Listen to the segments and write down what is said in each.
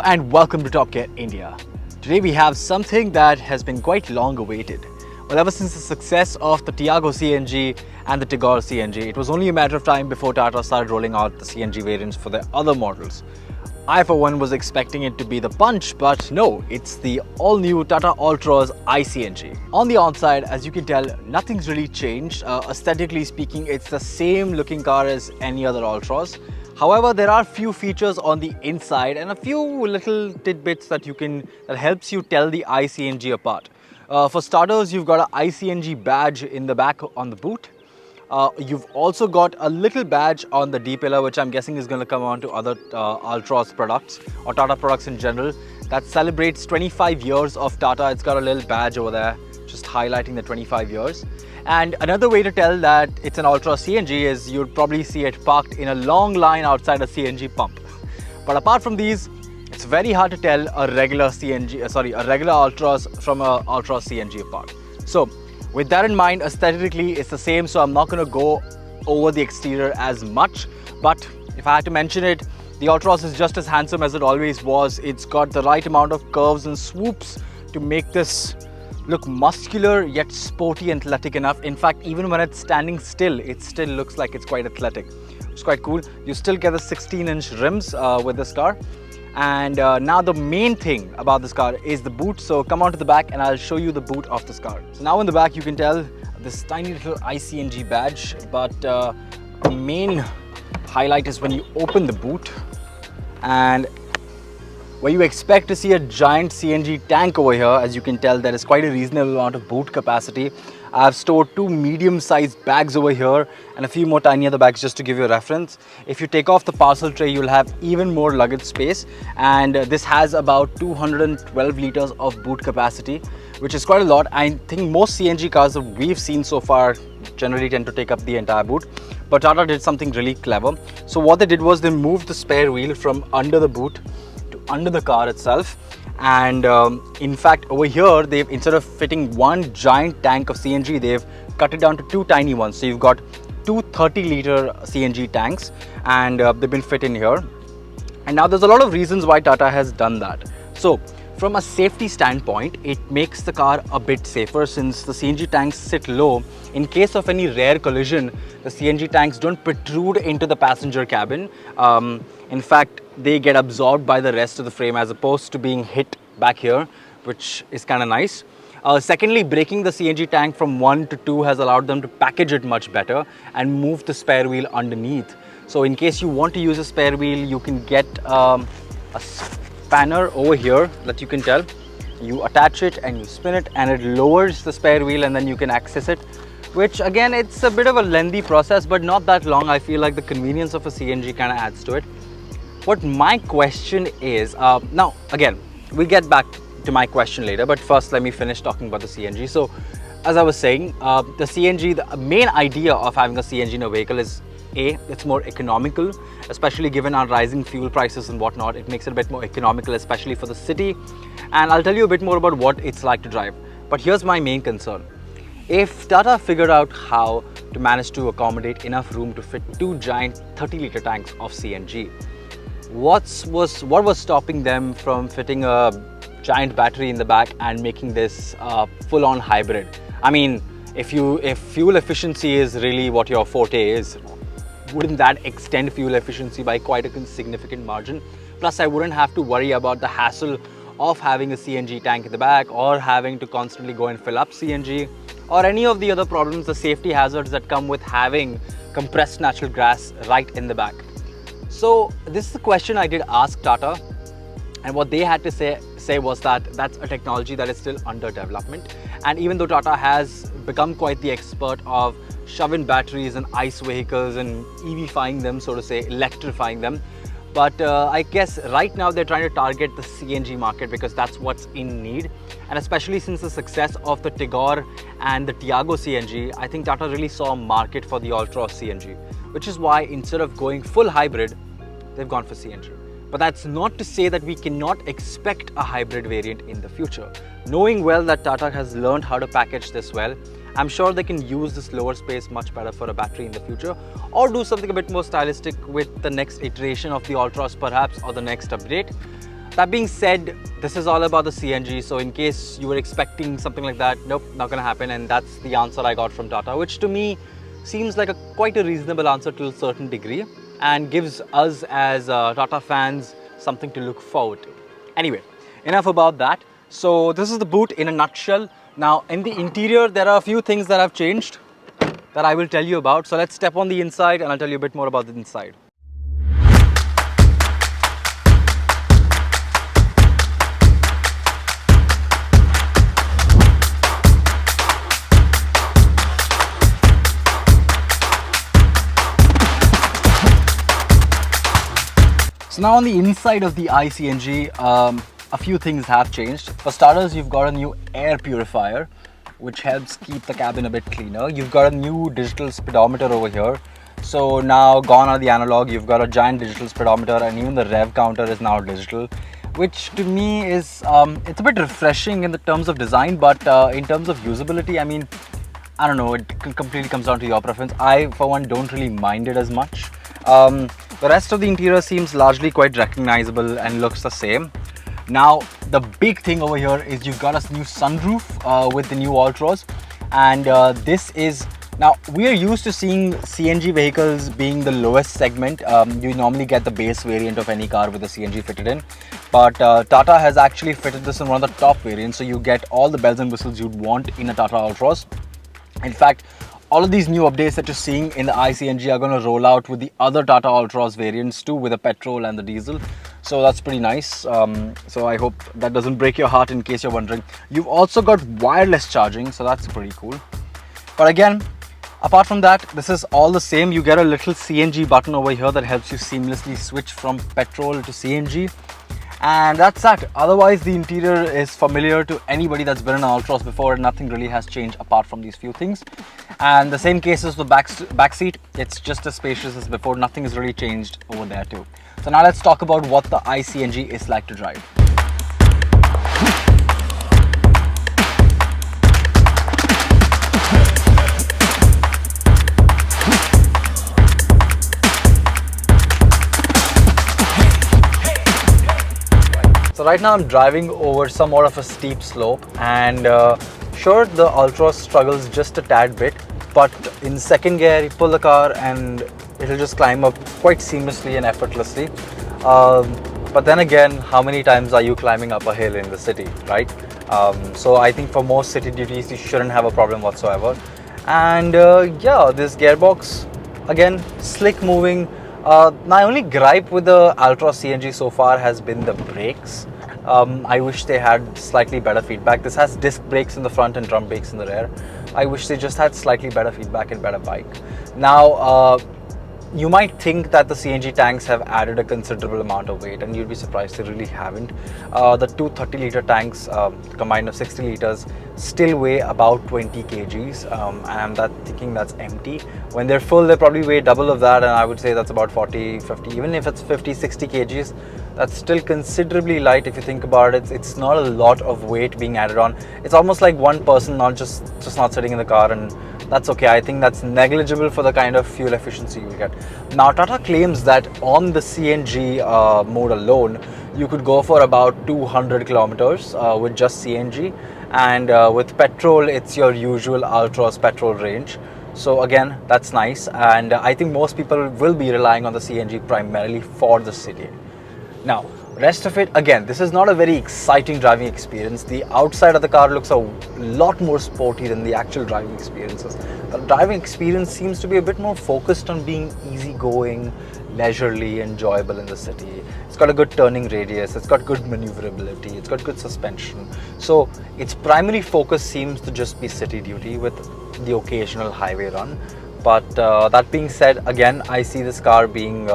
and welcome to Top Gear India. Today we have something that has been quite long awaited. Well, ever since the success of the Tiago CNG and the Tigor CNG, it was only a matter of time before Tata started rolling out the CNG variants for their other models. I for one was expecting it to be the Punch, but no, it's the all-new Tata Altroz iCNG. On the outside, as you can tell, nothing's really changed. Aesthetically speaking, it's the same looking car as any other Altroz. However, there are few features on the inside and a few little tidbits that helps you tell the iCNG apart. For starters, you've got an iCNG badge in the back on the boot. You've also got a little badge on the D-pillar, which I'm guessing is going to come on to other Altroz products or Tata products in general. That celebrates 25 years of Tata. It's got a little badge over there, just highlighting the 25 years. And another way to tell that it's an Altroz CNG is you'd probably see it parked in a long line outside a CNG pump. But apart from these, it's very hard to tell a regular Altroz from a Altroz CNG apart. So with that in mind, aesthetically it's the same, so I'm not going to go over the exterior as much. But if I had to mention it, the Altroz is just as handsome as it always was. It's got the right amount of curves and swoops to make this look muscular yet sporty and athletic enough. In fact, even when it's standing still, it still looks like it's quite athletic. It's quite cool. You still get the 16-inch rims with this car. And now the main thing about this car is the boot. So come on to the back and I'll show you the boot of this car. So now in the back you can tell this tiny little iCNG badge, but the main highlight is when you open the boot and where you expect to see a giant CNG tank over here. As you can tell, there is quite a reasonable amount of boot capacity. I've stored two medium-sized bags over here and a few more tiny other bags just to give you a reference. If you take off the parcel tray, you'll have even more luggage space, and this has about 212 liters of boot capacity, which is quite a lot. I think most CNG cars that we've seen so far generally tend to take up the entire boot, but Tata did something really clever. So what they did was they moved the spare wheel from under the boot to under the car itself. And in fact, over here, they've, instead of fitting one giant tank of CNG, they've cut it down to two tiny ones. So you've got two 30-liter CNG tanks, and they've been fit in here. And now there's a lot of reasons why Tata has done that. So from a safety standpoint, it makes the car a bit safer since the CNG tanks sit low. In case of any rare collision, the CNG tanks don't protrude into the passenger cabin. In fact, they get absorbed by the rest of the frame as opposed to being hit back here, which is kind of nice. Secondly, breaking the CNG tank from 1 to 2 has allowed them to package it much better and move the spare wheel underneath. So in case you want to use a spare wheel, you can get a spanner over here that you can tell. You attach it and you spin it and it lowers the spare wheel, and then you can access it, which again, it's a bit of a lengthy process, but not that long. I feel like the convenience of a CNG kind of adds to it. What my question is, now again, we'll get back to my question later, but first let me finish talking about the CNG. So as I was saying, the CNG, the main idea of having a CNG in a vehicle is A, it's more economical, especially given our rising fuel prices and whatnot. It makes it a bit more economical, especially for the city. And I'll tell you a bit more about what it's like to drive. But here's my main concern. If Tata figured out how to manage to accommodate enough room to fit two giant 30-liter tanks of CNG, what was stopping them from fitting a giant battery in the back and making this full-on hybrid? I mean, if fuel efficiency is really what your forte is, wouldn't that extend fuel efficiency by quite a significant margin? Plus, I wouldn't have to worry about the hassle of having a CNG tank in the back or having to constantly go and fill up CNG or any of the other problems, the safety hazards that come with having compressed natural gas right in the back. So this is the question I did ask Tata, and what they had to say was that that's a technology that is still under development. And even though Tata has become quite the expert of shoving batteries in ICE vehicles and EVifying them, so to say, electrifying them, but I guess right now they're trying to target the CNG market because that's what's in need. And especially since the success of the Tigor and the Tiago CNG, I think Tata really saw a market for the Altroz CNG, which is why instead of going full hybrid, they've gone for CNG. But that's not to say that we cannot expect a hybrid variant in the future. Knowing well that Tata has learned how to package this well, I'm sure they can use this lower space much better for a battery in the future, or do something a bit more stylistic with the next iteration of the Altroz perhaps, or the next update. That being said, this is all about the CNG, so in case you were expecting something like that, nope, not gonna happen, and that's the answer I got from Tata, which to me seems like quite a reasonable answer to a certain degree and gives us as Tata fans something to look forward to. Anyway, enough about that. So this is the boot in a nutshell. Now in the interior, there are a few things that have changed that I will tell you about. So let's step on the inside and I'll tell you a bit more about the inside. So now on the inside of the iCNG, a few things have changed. For starters, you've got a new air purifier, which helps keep the cabin a bit cleaner. You've got a new digital speedometer over here. So now gone are the analog, you've got a giant digital speedometer, and even the rev counter is now digital, which to me is, it's a bit refreshing in the terms of design, but in terms of usability, I mean, I don't know, it completely comes down to your preference. I, for one, don't really mind it as much. The rest of the interior seems largely quite recognizable and looks the same. Now, the big thing over here is you've got a new sunroof with the new Altroz, and this is, now we are used to seeing CNG vehicles being the lowest segment. You normally get the base variant of any car with a CNG fitted in, but Tata has actually fitted this in one of the top variants, so you get all the bells and whistles you'd want in a Tata Altroz. In fact, all of these new updates that you're seeing in the iCNG are going to roll out with the other Tata Altroz variants too, with the petrol and the diesel. So that's pretty nice. So I hope that doesn't break your heart in case you're wondering. You've also got wireless charging, so that's pretty cool. But again, apart from that, this is all the same. You get a little CNG button over here that helps you seamlessly switch from petrol to CNG. And that's that. Otherwise, the interior is familiar to anybody that's been in an Altroz before, and nothing really has changed apart from these few things. And the same case is the back seat. It's just as spacious as before. Nothing has really changed over there too. So now let's talk about what the iCNG is like to drive. So right now I'm driving over somewhat of a steep slope, and sure, the Altroz struggles just a tad bit, but in second gear you pull the car and it'll just climb up quite seamlessly and effortlessly. But then again, how many times are you climbing up a hill in the city, right? So I think for most city duties you shouldn't have a problem whatsoever. And yeah, this gearbox, again, slick moving. My only gripe with the Altroz CNG so far has been the brakes. I wish they had slightly better feedback. This has disc brakes in the front and drum brakes in the rear. I wish they just had slightly better feedback and better bike. Now, you might think that the CNG tanks have added a considerable amount of weight, and you'd be surprised they really haven't. The two 30-litre tanks, combined of 60 litres, still weigh about 20 kgs, and I'm thinking that's empty. When they're full, they probably weigh double of that, and I would say that's about 40, 50, even if it's 50, 60 kgs, that's still considerably light if you think about it. It's not a lot of weight being added on. It's almost like one person not just not sitting in the car, and that's okay. I think that's negligible for the kind of fuel efficiency you get. Now, Tata claims that on the CNG mode alone, you could go for about 200 kilometers with just CNG, and with petrol, it's your usual Altroz petrol range. So again, that's nice, and I think most people will be relying on the CNG primarily for the city. Now, rest of it, again, this is not a very exciting driving experience. The outside of the car looks a lot more sporty than the actual driving experiences. The driving experience seems to be a bit more focused on being easygoing, leisurely, enjoyable in the city. It's got a good turning radius, it's got good maneuverability, it's got good suspension. So its primary focus seems to just be city duty with the occasional highway run. But that being said, again, I see this car being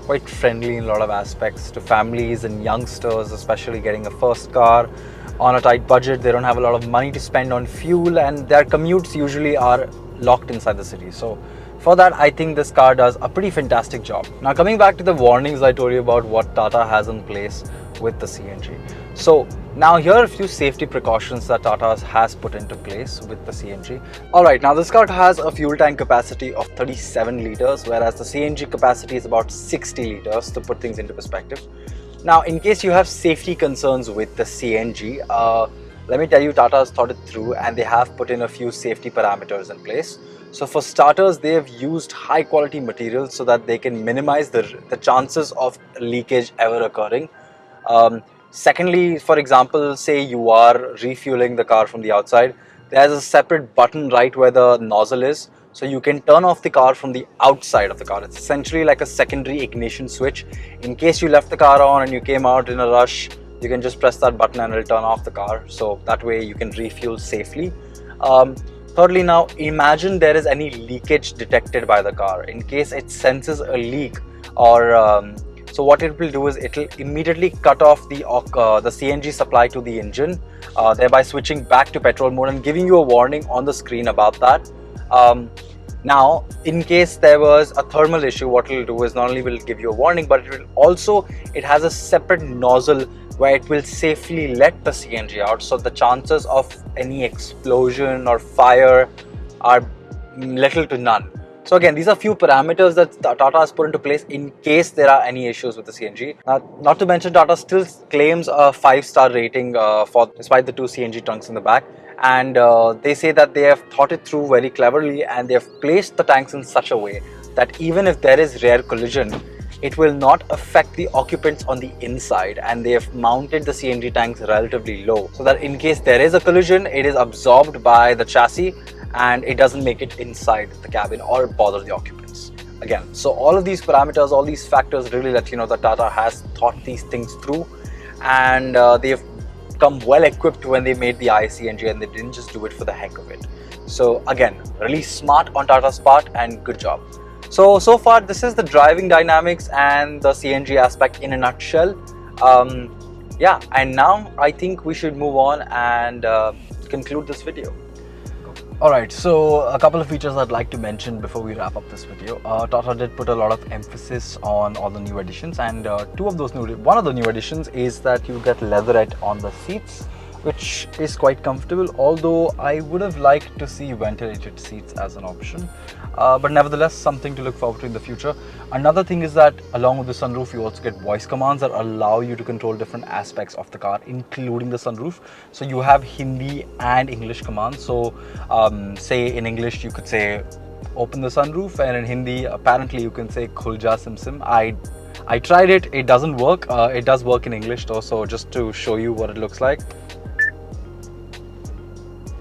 quite friendly in a lot of aspects to families and youngsters, especially getting a first car on a tight budget. They don't have a lot of money to spend on fuel, and their commutes usually are locked inside the city. So for that, I think this car does a pretty fantastic job. Now, coming back to the warnings I told you about what Tata has in place with the CNG. So now here are a few safety precautions that Tata has put into place with the CNG. Alright, now this car has a fuel tank capacity of 37 litres, whereas the CNG capacity is about 60 litres, to put things into perspective. Now, in case you have safety concerns with the CNG, let me tell you, Tata has thought it through and they have put in a few safety parameters in place. So for starters, they have used high quality materials so that they can minimize the chances of leakage ever occurring. Secondly, for example, say you are refueling the car from the outside, there's a separate button right where the nozzle is, so you can turn off the car from the outside of the car. It's essentially like a secondary ignition switch. In case you left the car on and you came out in a rush, you can just press that button and it'll turn off the car, so that way you can refuel safely. Thirdly, now imagine there is any leakage detected by the car. In case it senses a leak, or so what it will do is it will immediately cut off the CNG supply to the engine, thereby switching back to petrol mode and giving you a warning on the screen about that. Now, in case there was a thermal issue, what it will do is not only will it give you a warning, but it has a separate nozzle where it will safely let the CNG out. So the chances of any explosion or fire are little to none. So again, these are few parameters that Tata has put into place in case there are any issues with the CNG. Not to mention, Tata still claims a 5-star rating despite the 2 CNG trunks in the back. And they say that they have thought it through very cleverly and they have placed the tanks in such a way that even if there is rare collision, it will not affect the occupants on the inside, and they have mounted the CNG tanks relatively low so that in case there is a collision, it is absorbed by the chassis and it doesn't make it inside the cabin or bother the occupants. Again, so all of these parameters, all these factors really let you know that Tata has thought these things through, and they've come well equipped when they made the iCNG, and they didn't just do it for the heck of it. So again, really smart on Tata's part, and good job. So far this is the driving dynamics and the CNG aspect in a nutshell. Yeah, and now I think we should move on and conclude this video. Alright, so a couple of features I'd like to mention before we wrap up this video. Tata did put a lot of emphasis on all the new additions, and one of the new additions is that you get leatherette on the seats, which is quite comfortable, although I would have liked to see ventilated seats as an option. But nevertheless, something to look forward to in the future. Another thing is that along with the sunroof, you also get voice commands that allow you to control different aspects of the car, including the sunroof. So you have Hindi and English commands. So say in English, you could say open the sunroof, and in Hindi, apparently you can say khul ja sim sim. I tried it, it doesn't work. It does work in English though, so just to show you what it looks like.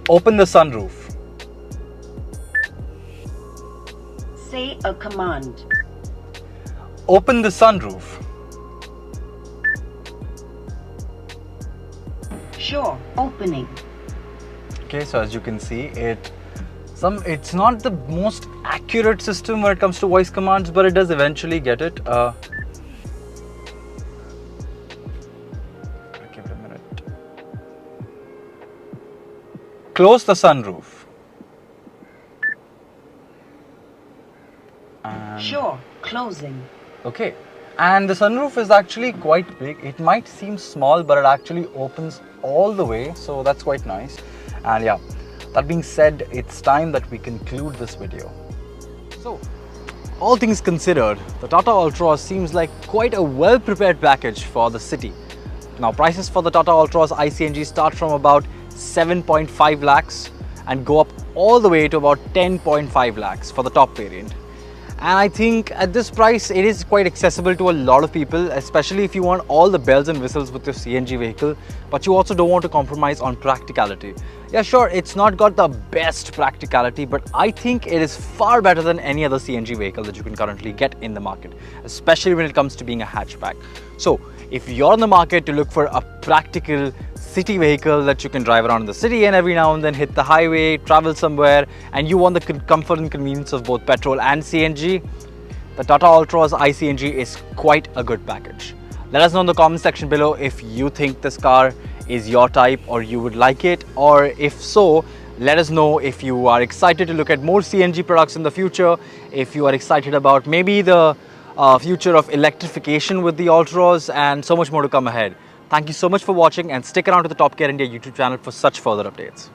Open the sunroof. Say a command. Open the sunroof. Sure, opening. Okay, so as you can see, it's not the most accurate system when it comes to voice commands, but it does eventually get it. Give it a minute. Close the sunroof. Sure, closing. Okay, and the sunroof is actually quite big. It might seem small, but it actually opens all the way, so that's quite nice. And yeah, that being said, it's time that we conclude this video. So, all things considered, the Tata Altroz seems like quite a well-prepared package for the city. Now, prices for the Tata Altroz iCNG start from about 7.5 lakhs and go up all the way to about 10.5 lakhs for the top variant. And I think at this price, it is quite accessible to a lot of people, especially if you want all the bells and whistles with your CNG vehicle, but you also don't want to compromise on practicality. Yeah, sure, it's not got the best practicality, but I think it is far better than any other CNG vehicle that you can currently get in the market, especially when it comes to being a hatchback. So if you're in the market to look for a practical city vehicle that you can drive around in the city and every now and then hit the highway, travel somewhere, and you want the comfort and convenience of both petrol and CNG, the Tata Altroz iCNG is quite a good package. Let us know in the comment section below if you think this car is your type or you would like it, or if so, let us know if you are excited to look at more CNG products in the future, if you are excited about maybe the future of electrification with the Altroz, and so much more to come ahead. Thank you so much for watching, and stick around to the Top Gear India YouTube channel for such further updates.